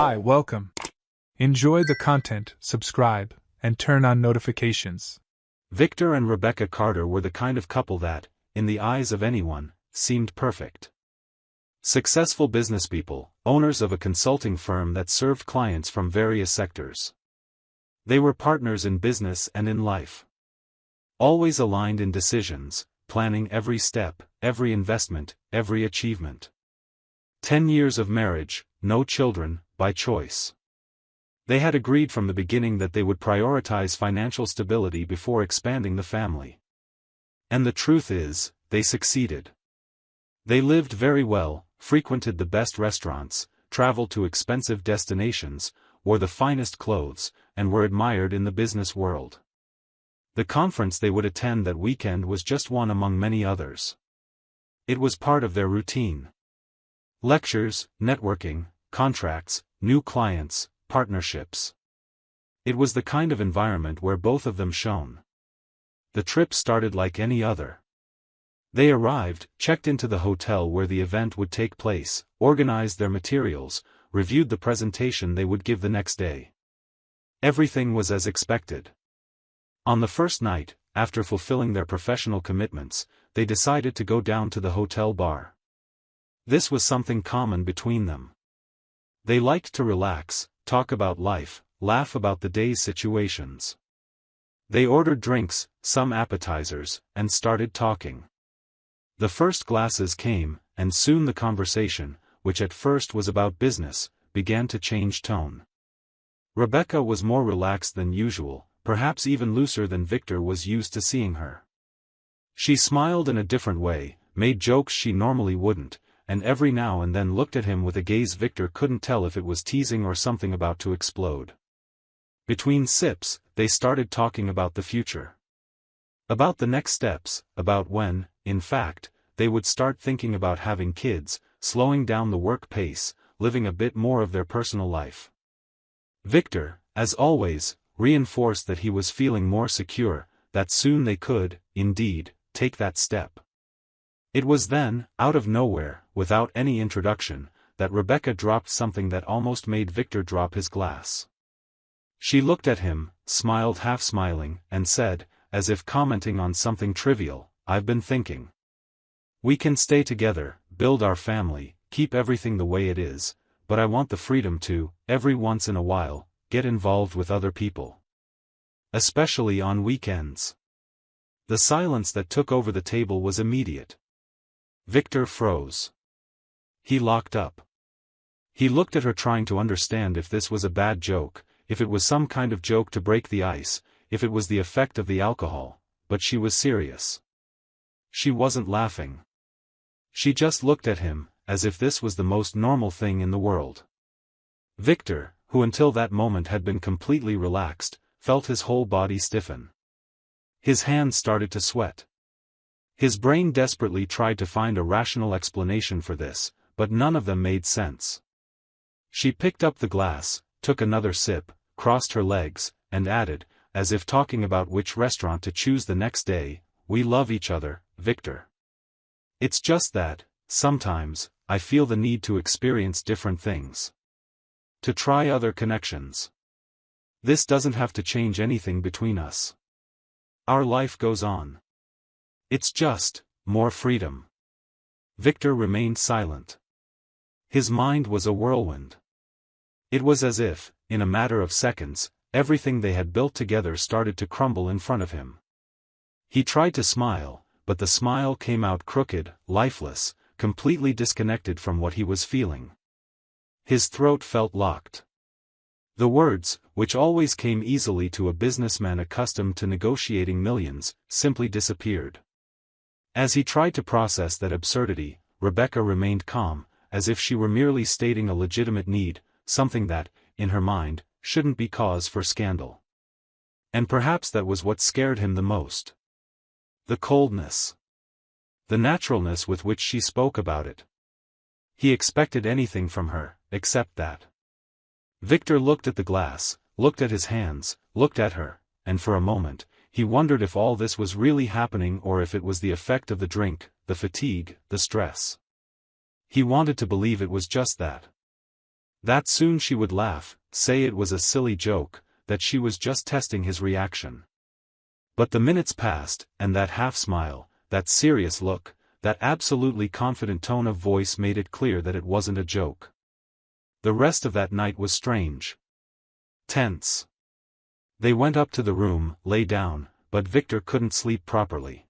Hi, welcome. Enjoy the content, subscribe, and turn on notifications. Victor and Rebecca Carter were the kind of couple that, in the eyes of anyone, seemed perfect. Successful businesspeople, owners of a consulting firm that served clients from various sectors. They were partners in business and in life. Always aligned in decisions, planning every step, every investment, every achievement. 10 years of marriage, no children, by choice. They had agreed from the beginning that they would prioritize financial stability before expanding the family. And the truth is, they succeeded. They lived very well, frequented the best restaurants, traveled to expensive destinations, wore the finest clothes, and were admired in the business world. The conference they would attend that weekend was just one among many others. It was part of their routine. Lectures, networking, contracts, new clients, partnerships. It was the kind of environment where both of them shone. The trip started like any other. They arrived, checked into the hotel where the event would take place, organized their materials, reviewed the presentation they would give the next day. Everything was as expected. On the first night, after fulfilling their professional commitments, they decided to go down to the hotel bar. This was something common between them. They liked to relax, talk about life, laugh about the day's situations. They ordered drinks, some appetizers, and started talking. The first glasses came, and soon the conversation, which at first was about business, began to change tone. Rebecca was more relaxed than usual, perhaps even looser than Victor was used to seeing her. She smiled in a different way, made jokes she normally wouldn't, and every now and then looked at him with a gaze Victor couldn't tell if it was teasing or something about to explode. Between sips, they started talking about the future. About the next steps, about when, in fact, they would start thinking about having kids, slowing down the work pace, living a bit more of their personal life. Victor, as always, reinforced that he was feeling more secure, that soon they could, indeed, take that step. It was then, out of nowhere, without any introduction, that Rebecca dropped something that almost made Victor drop his glass. She looked at him, smiled half smiling, and said, as if commenting on something trivial, "I've been thinking. We can stay together, build our family, keep everything the way it is, but I want the freedom to, every once in a while, get involved with other people. Especially on weekends." The silence that took over the table was immediate. Victor froze. He locked up. He looked at her trying to understand if this was a bad joke, if it was some kind of joke to break the ice, if it was the effect of the alcohol, but she was serious. She wasn't laughing. She just looked at him, as if this was the most normal thing in the world. Victor, who until that moment had been completely relaxed, felt his whole body stiffen. His hands started to sweat. His brain desperately tried to find a rational explanation for this, but none of them made sense. She picked up the glass, took another sip, crossed her legs, and added, as if talking about which restaurant to choose the next day, "We love each other, Victor. It's just that, sometimes, I feel the need to experience different things. To try other connections. This doesn't have to change anything between us. Our life goes on. It's just, more freedom." Victor remained silent. His mind was a whirlwind. It was as if, in a matter of seconds, everything they had built together started to crumble in front of him. He tried to smile, but the smile came out crooked, lifeless, completely disconnected from what he was feeling. His throat felt locked. The words, which always came easily to a businessman accustomed to negotiating millions, simply disappeared. As he tried to process that absurdity, Rebecca remained calm, as if she were merely stating a legitimate need, something that, in her mind, shouldn't be cause for scandal. And perhaps that was what scared him the most. The coldness. The naturalness with which she spoke about it. He expected anything from her, except that. Victor looked at the glass, looked at his hands, looked at her, and for a moment, he wondered if all this was really happening or if it was the effect of the drink, the fatigue, the stress. He wanted to believe it was just that. That soon she would laugh, say it was a silly joke, that she was just testing his reaction. But the minutes passed, and that half-smile, that serious look, that absolutely confident tone of voice made it clear that it wasn't a joke. The rest of that night was strange. Tense. They went up to the room, lay down, but Victor couldn't sleep properly.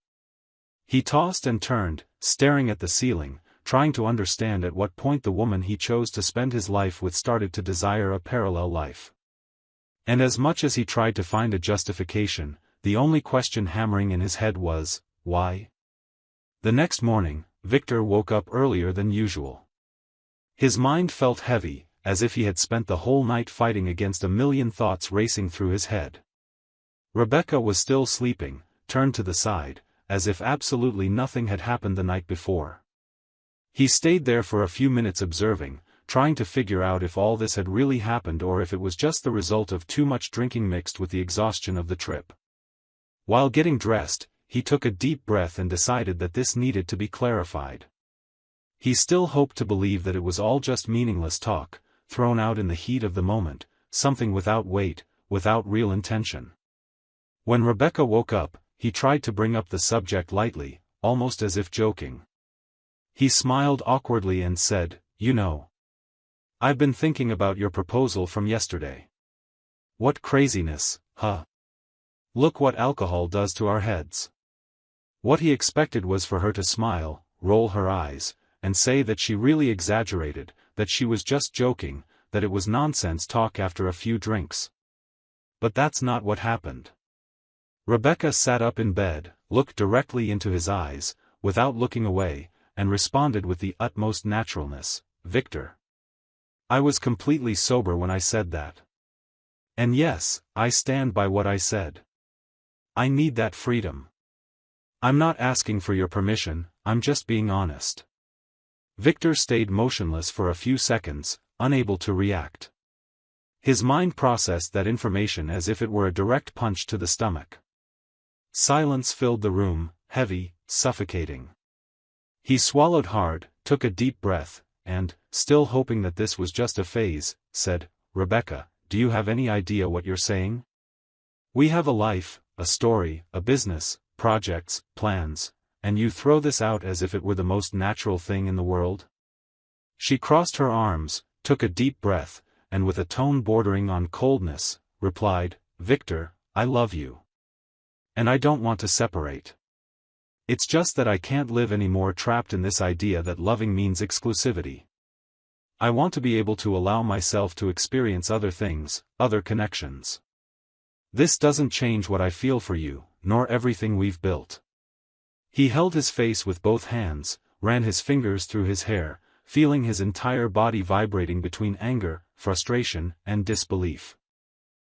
He tossed and turned, staring at the ceiling, trying to understand at what point the woman he chose to spend his life with started to desire a parallel life. And as much as he tried to find a justification, the only question hammering in his head was, why? The next morning, Victor woke up earlier than usual. His mind felt heavy, as if he had spent the whole night fighting against a million thoughts racing through his head. Rebecca was still sleeping, turned to the side, as if absolutely nothing had happened the night before. He stayed there for a few minutes observing, trying to figure out if all this had really happened or if it was just the result of too much drinking mixed with the exhaustion of the trip. While getting dressed, he took a deep breath and decided that this needed to be clarified. He still hoped to believe that it was all just meaningless talk, thrown out in the heat of the moment, something without weight, without real intention. When Rebecca woke up, he tried to bring up the subject lightly, almost as if joking. He smiled awkwardly and said, "You know, I've been thinking about your proposal from yesterday. What craziness, huh? Look what alcohol does to our heads." What he expected was for her to smile, roll her eyes, and say that she really exaggerated, that she was just joking, that it was nonsense talk after a few drinks. But that's not what happened. Rebecca sat up in bed, looked directly into his eyes, without looking away, and responded with the utmost naturalness, "Victor, I was completely sober when I said that. And yes, I stand by what I said. I need that freedom. I'm not asking for your permission, I'm just being honest." Victor stayed motionless for a few seconds, unable to react. His mind processed that information as if it were a direct punch to the stomach. Silence filled the room, heavy, suffocating. He swallowed hard, took a deep breath, and, still hoping that this was just a phase, said, "Rebecca, do you have any idea what you're saying? We have a life, a story, a business, projects, plans, and you throw this out as if it were the most natural thing in the world?" She crossed her arms, took a deep breath, and with a tone bordering on coldness, replied, "Victor, I love you. And I don't want to separate. It's just that I can't live anymore trapped in this idea that loving means exclusivity. I want to be able to allow myself to experience other things, other connections. This doesn't change what I feel for you, nor everything we've built." He held his face with both hands, ran his fingers through his hair, feeling his entire body vibrating between anger, frustration, and disbelief.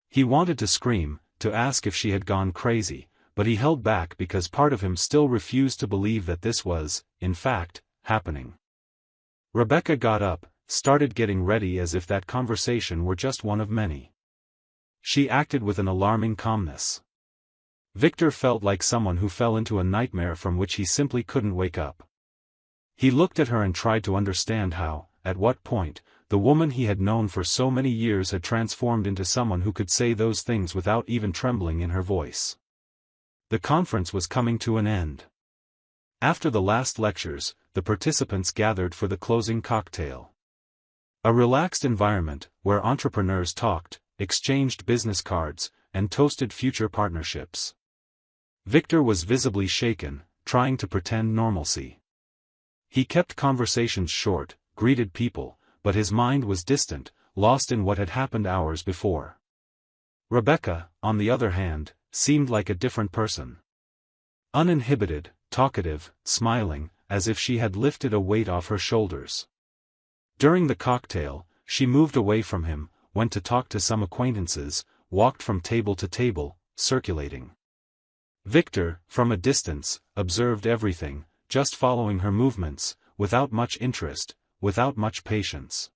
He wanted to scream, to ask if she had gone crazy, but he held back because part of him still refused to believe that this was, in fact, happening. Rebecca got up, started getting ready as if that conversation were just one of many. She acted with an alarming calmness. Victor felt like someone who fell into a nightmare from which he simply couldn't wake up. He looked at her and tried to understand how, at what point, the woman he had known for so many years had transformed into someone who could say those things without even trembling in her voice. The conference was coming to an end. After the last lectures, the participants gathered for the closing cocktail. A relaxed environment, where entrepreneurs talked, exchanged business cards, and toasted future partnerships. Victor was visibly shaken, trying to pretend normalcy. He kept conversations short, greeted people, but his mind was distant, lost in what had happened hours before. Rebecca, on the other hand, seemed like a different person. Uninhibited, talkative, smiling, as if she had lifted a weight off her shoulders. During the cocktail, she moved away from him, went to talk to some acquaintances, walked from table to table, circulating. Victor, from a distance, observed everything, just following her movements, without much interest, without much patience.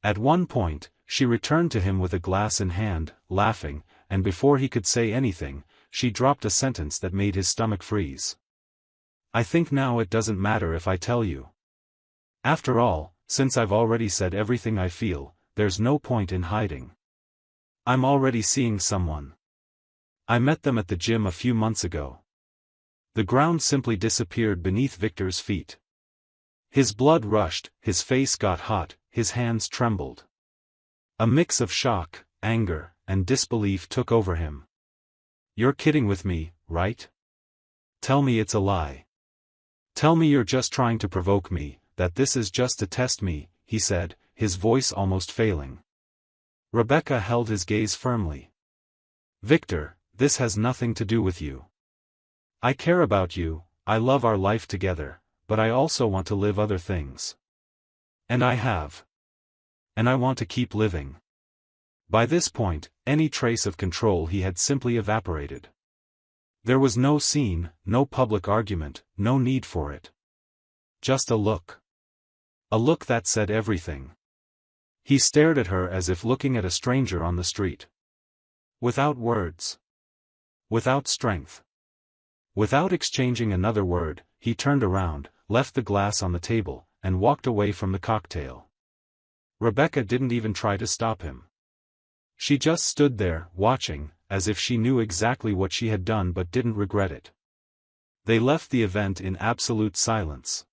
At one point, she returned to him with a glass in hand, laughing, and before he could say anything, she dropped a sentence that made his stomach freeze. "I think now it doesn't matter if I tell you. After all, since I've already said everything I feel, there's no point in hiding. I'm already seeing someone. I met them at the gym a few months ago. The ground simply disappeared beneath Victor's feet. His blood rushed, his face got hot, his hands trembled. A mix of shock, anger, and disbelief took over him. You're kidding with me, right? Tell me it's a lie. Tell me you're just trying to provoke me, that this is just to test me, he said, his voice almost failing. Rebecca held his gaze firmly. Victor, this has nothing to do with you. I care about you, I love our life together, but I also want to live other things. And I have. And I want to keep living. By this point, any trace of control he had simply evaporated. There was no scene, no public argument, no need for it. Just a look. A look that said everything. He stared at her as if looking at a stranger on the street. Without words. Without strength. Without exchanging another word, he turned around, left the glass on the table, and walked away from the cocktail. Rebecca didn't even try to stop him. She just stood there, watching, as if she knew exactly what she had done but didn't regret it. They left the event in absolute silence.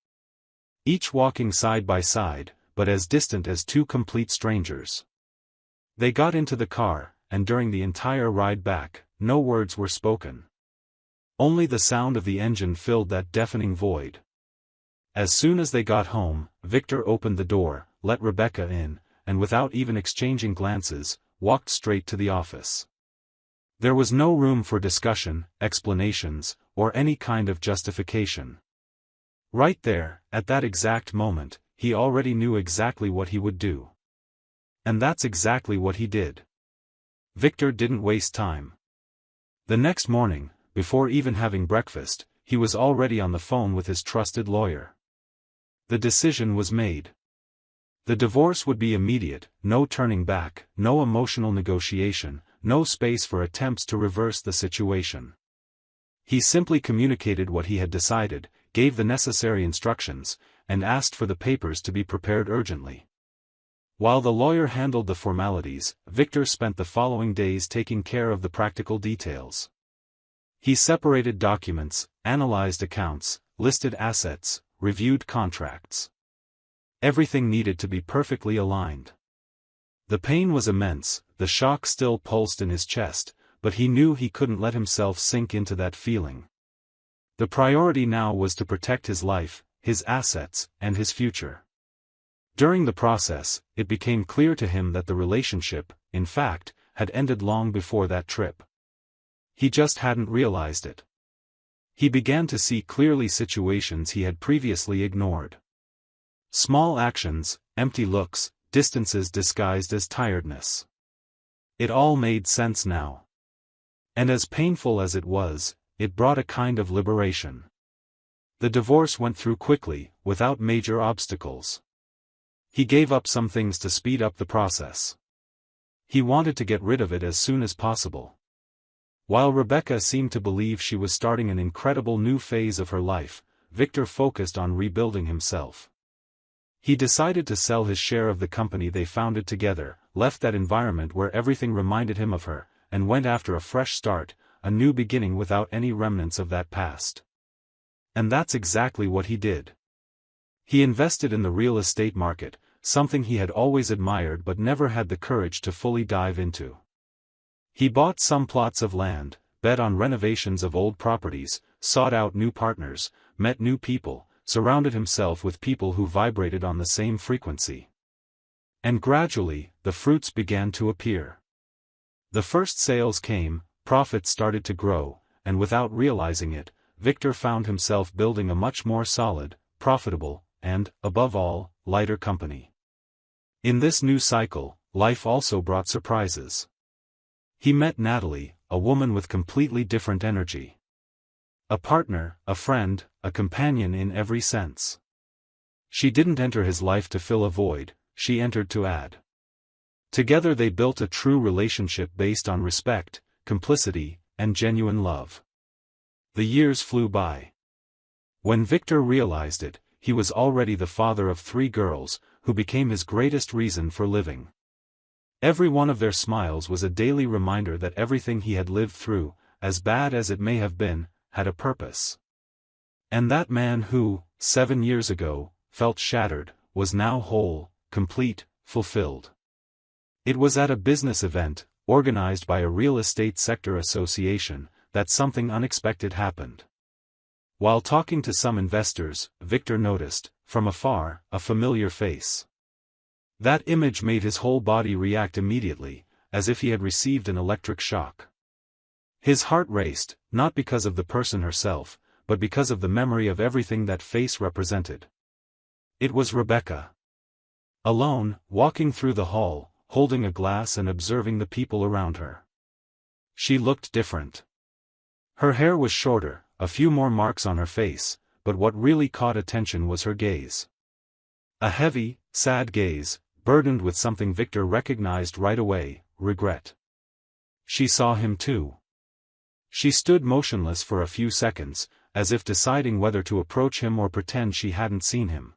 Each walking side by side, but as distant as two complete strangers. They got into the car, and during the entire ride back, no words were spoken. Only the sound of the engine filled that deafening void. As soon as they got home, Victor opened the door, let Rebecca in, and without even exchanging glances, walked straight to the office. There was no room for discussion, explanations, or any kind of justification. Right there, at that exact moment, he already knew exactly what he would do. And that's exactly what he did. Victor didn't waste time. The next morning, before even having breakfast, he was already on the phone with his trusted lawyer. The decision was made. The divorce would be immediate, no turning back, no emotional negotiation, no space for attempts to reverse the situation. He simply communicated what he had decided, gave the necessary instructions, and asked for the papers to be prepared urgently. While the lawyer handled the formalities, Victor spent the following days taking care of the practical details. He separated documents, analyzed accounts, listed assets, reviewed contracts. Everything needed to be perfectly aligned. The pain was immense, the shock still pulsed in his chest, but he knew he couldn't let himself sink into that feeling. The priority now was to protect his life, his assets, and his future. During the process, it became clear to him that the relationship, in fact, had ended long before that trip. He just hadn't realized it. He began to see clearly situations he had previously ignored. Small actions, empty looks, distances disguised as tiredness. It all made sense now. And as painful as it was, it brought a kind of liberation. The divorce went through quickly, without major obstacles. He gave up some things to speed up the process. He wanted to get rid of it as soon as possible. While Rebecca seemed to believe she was starting an incredible new phase of her life, Victor focused on rebuilding himself. He decided to sell his share of the company they founded together, left that environment where everything reminded him of her, and went after a fresh start, a new beginning without any remnants of that past. And that's exactly what he did. He invested in the real estate market, something he had always admired but never had the courage to fully dive into. He bought some plots of land, bet on renovations of old properties, sought out new partners, met new people, surrounded himself with people who vibrated on the same frequency. And gradually, the fruits began to appear. The first sales came, profits started to grow, and without realizing it, Victor found himself building a much more solid, profitable, and, above all, lighter company. In this new cycle, life also brought surprises. He met Natalie, a woman with completely different energy. A partner, a friend, a companion in every sense. She didn't enter his life to fill a void, she entered to add. Together they built a true relationship based on respect, complicity, and genuine love. The years flew by. When Victor realized it, he was already the father of 3 girls, who became his greatest reason for living. Every one of their smiles was a daily reminder that everything he had lived through, as bad as it may have been, had a purpose. And that man who, 7 years ago, felt shattered, was now whole, complete, fulfilled. It was at a business event, organized by a real estate sector association, that something unexpected happened. While talking to some investors, Victor noticed, from afar, a familiar face. That image made his whole body react immediately, as if he had received an electric shock. His heart raced, not because of the person herself, but because of the memory of everything that face represented. It was Rebecca. Alone, walking through the hall, holding a glass and observing the people around her. She looked different. Her hair was shorter, a few more marks on her face, but what really caught attention was her gaze. A heavy, sad gaze, burdened with something Victor recognized right away, regret. She saw him too. She stood motionless for a few seconds, as if deciding whether to approach him or pretend she hadn't seen him.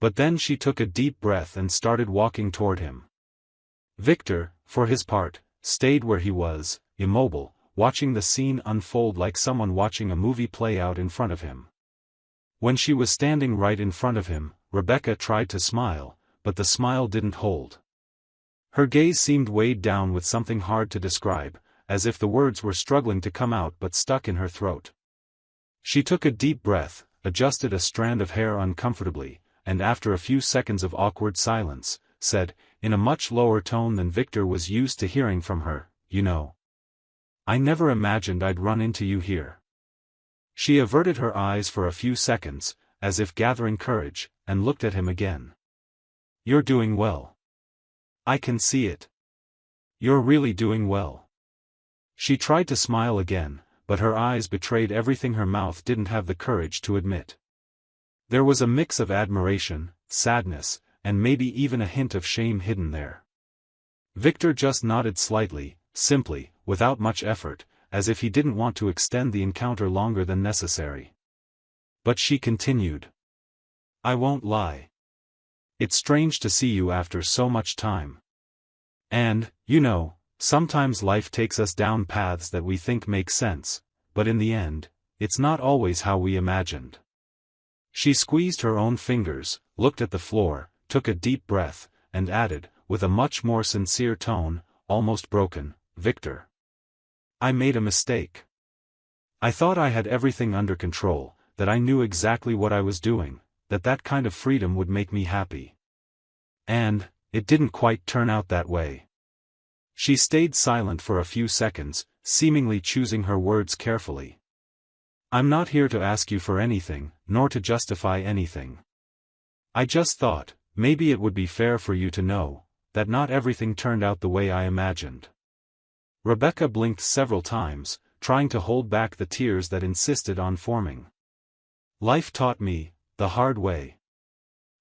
But then she took a deep breath and started walking toward him. Victor, for his part, stayed where he was, immobile, watching the scene unfold like someone watching a movie play out in front of him. When she was standing right in front of him, Rebecca tried to smile, but the smile didn't hold. Her gaze seemed weighed down with something hard to describe, as if the words were struggling to come out but stuck in her throat. She took a deep breath, adjusted a strand of hair uncomfortably, and after a few seconds of awkward silence, said, in a much lower tone than Victor was used to hearing from her, "You know, I never imagined I'd run into you here." She averted her eyes for a few seconds, as if gathering courage, and looked at him again. "You're doing well. I can see it. You're really doing well." She tried to smile again, but her eyes betrayed everything her mouth didn't have the courage to admit. There was a mix of admiration, sadness, and maybe even a hint of shame hidden there. Victor just nodded slightly, simply, without much effort, as if he didn't want to extend the encounter longer than necessary. But she continued. "I won't lie. It's strange to see you after so much time. And, you know, sometimes life takes us down paths that we think make sense, but in the end, it's not always how we imagined." She squeezed her own fingers, looked at the floor, took a deep breath, and added, with a much more sincere tone, almost broken, "Victor, I made a mistake. I thought I had everything under control, that I knew exactly what I was doing, that kind of freedom would make me happy. And, it didn't quite turn out that way." She stayed silent for a few seconds, seemingly choosing her words carefully. "I'm not here to ask you for anything, nor to justify anything. I just thought, maybe it would be fair for you to know, that not everything turned out the way I imagined." Rebecca blinked several times, trying to hold back the tears that insisted on forming. "Life taught me, the hard way."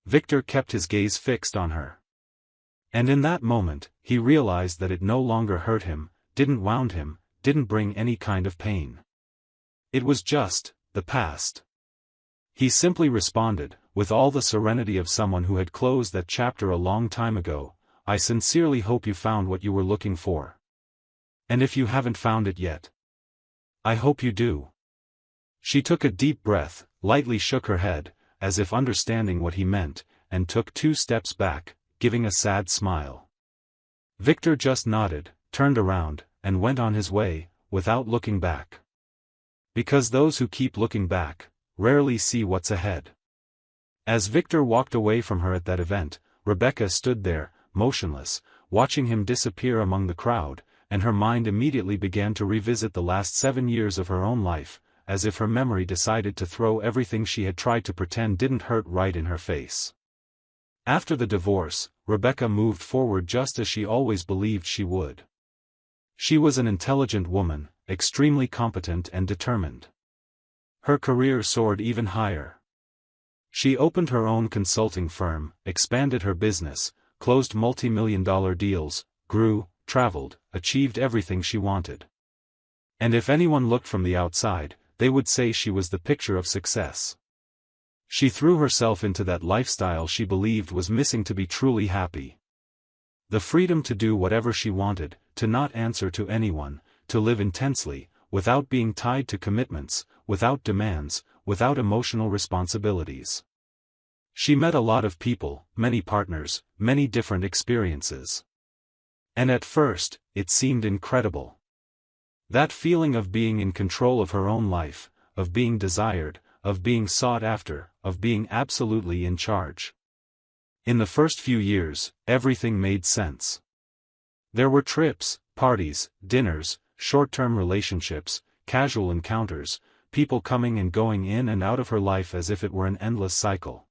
Victor kept his gaze fixed on her. And in that moment, he realized that it no longer hurt him, didn't wound him, didn't bring any kind of pain. It was just, the past. He simply responded, with all the serenity of someone who had closed that chapter a long time ago, "I sincerely hope you found what you were looking for. And if you haven't found it yet, I hope you do." She took a deep breath, lightly shook her head, as if understanding what he meant, and took 2 steps back, giving a sad smile. Victor just nodded, turned around, and went on his way, without looking back. Because those who keep looking back, rarely see what's ahead. As Victor walked away from her at that event, Rebecca stood there, motionless, watching him disappear among the crowd, and her mind immediately began to revisit the last 7 years of her own life, as if her memory decided to throw everything she had tried to pretend didn't hurt right in her face. After the divorce, Rebecca moved forward just as she always believed she would. She was an intelligent woman, extremely competent and determined. Her career soared even higher. She opened her own consulting firm, expanded her business, closed multi-million-dollar deals, grew, traveled, achieved everything she wanted. And if anyone looked from the outside, they would say she was the picture of success. She threw herself into that lifestyle she believed was missing to be truly happy. The freedom to do whatever she wanted, to not answer to anyone, to live intensely, without being tied to commitments, without demands, without emotional responsibilities. She met a lot of people, many partners, many different experiences. And at first, it seemed incredible. That feeling of being in control of her own life, of being desired, of being sought after, of being absolutely in charge. In the first few years, everything made sense. There were trips, parties, dinners, short-term relationships, casual encounters, people coming and going in and out of her life as if it were an endless cycle.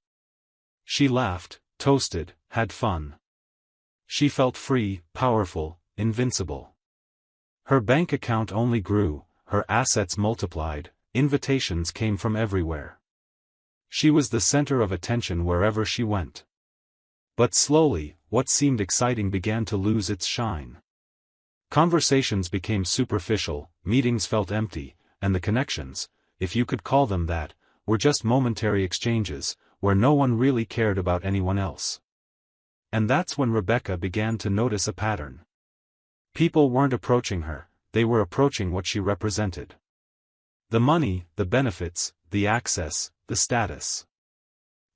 She laughed, toasted, had fun. She felt free, powerful, invincible. Her bank account only grew, her assets multiplied, invitations came from everywhere. She was the center of attention wherever she went. But slowly, what seemed exciting began to lose its shine. Conversations became superficial, meetings felt empty, and the connections, if you could call them that, were just momentary exchanges, where no one really cared about anyone else. And that's when Rebecca began to notice a pattern. People weren't approaching her, they were approaching what she represented. The money, the benefits, the access, the status.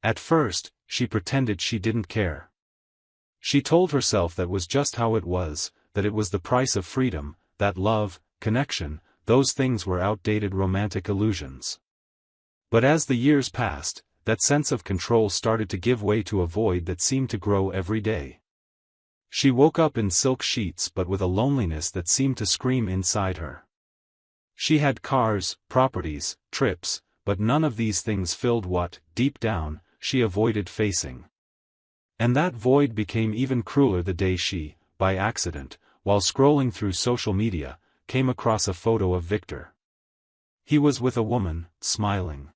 At first, she pretended she didn't care. She told herself that was just how it was, that it was the price of freedom, that love, connection, those things were outdated romantic illusions. But as the years passed, that sense of control started to give way to a void that seemed to grow every day. She woke up in silk sheets but with a loneliness that seemed to scream inside her. She had cars, properties, trips, but none of these things filled what, deep down, she avoided facing. And that void became even crueler the day she, by accident, while scrolling through social media, came across a photo of Victor. He was with a woman, smiling.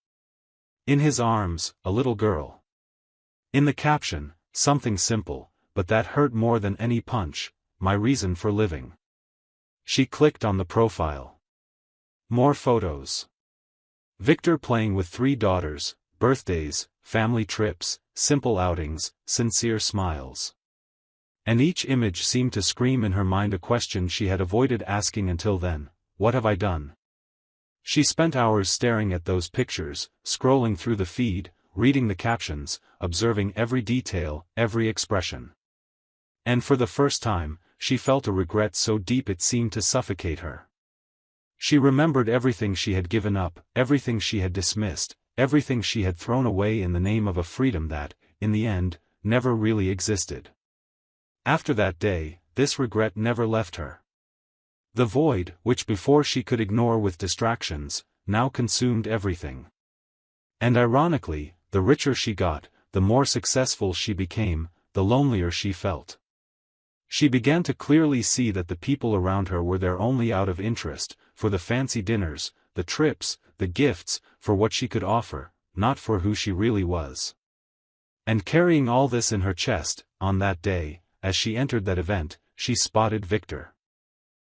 In his arms, a little girl. In the caption, something simple, but that hurt more than any punch, my reason for living. She clicked on the profile. More photos. Victor playing with 3 daughters, birthdays, family trips, simple outings, sincere smiles. And each image seemed to scream in her mind a question she had avoided asking until then: what have I done? She spent hours staring at those pictures, scrolling through the feed, reading the captions, observing every detail, every expression. And for the first time, she felt a regret so deep it seemed to suffocate her. She remembered everything she had given up, everything she had dismissed, everything she had thrown away in the name of a freedom that, in the end, never really existed. After that day, this regret never left her. The void, which before she could ignore with distractions, now consumed everything. And ironically, the richer she got, the more successful she became, the lonelier she felt. She began to clearly see that the people around her were there only out of interest, for the fancy dinners, the trips, the gifts, for what she could offer, not for who she really was. And carrying all this in her chest, on that day, as she entered that event, she spotted Victor.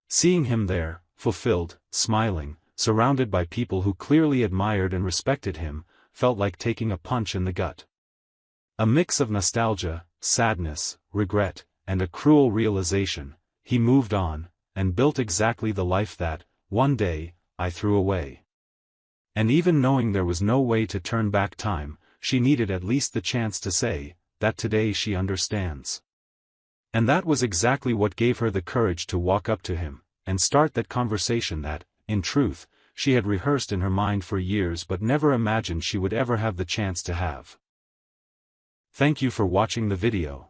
Seeing him there, fulfilled, smiling, surrounded by people who clearly admired and respected him, felt like taking a punch in the gut. A mix of nostalgia, sadness, regret, and a cruel realization: he moved on, and built exactly the life that, one day, I threw away. And even knowing there was no way to turn back time, she needed at least the chance to say that today she understands. And that was exactly what gave her the courage to walk up to him, and start that conversation that, in truth, she had rehearsed in her mind for years but never imagined she would ever have the chance to have. Thank you for watching the video.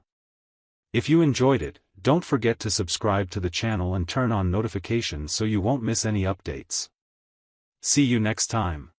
If you enjoyed it, don't forget to subscribe to the channel and turn on notifications so you won't miss any updates. See you next time.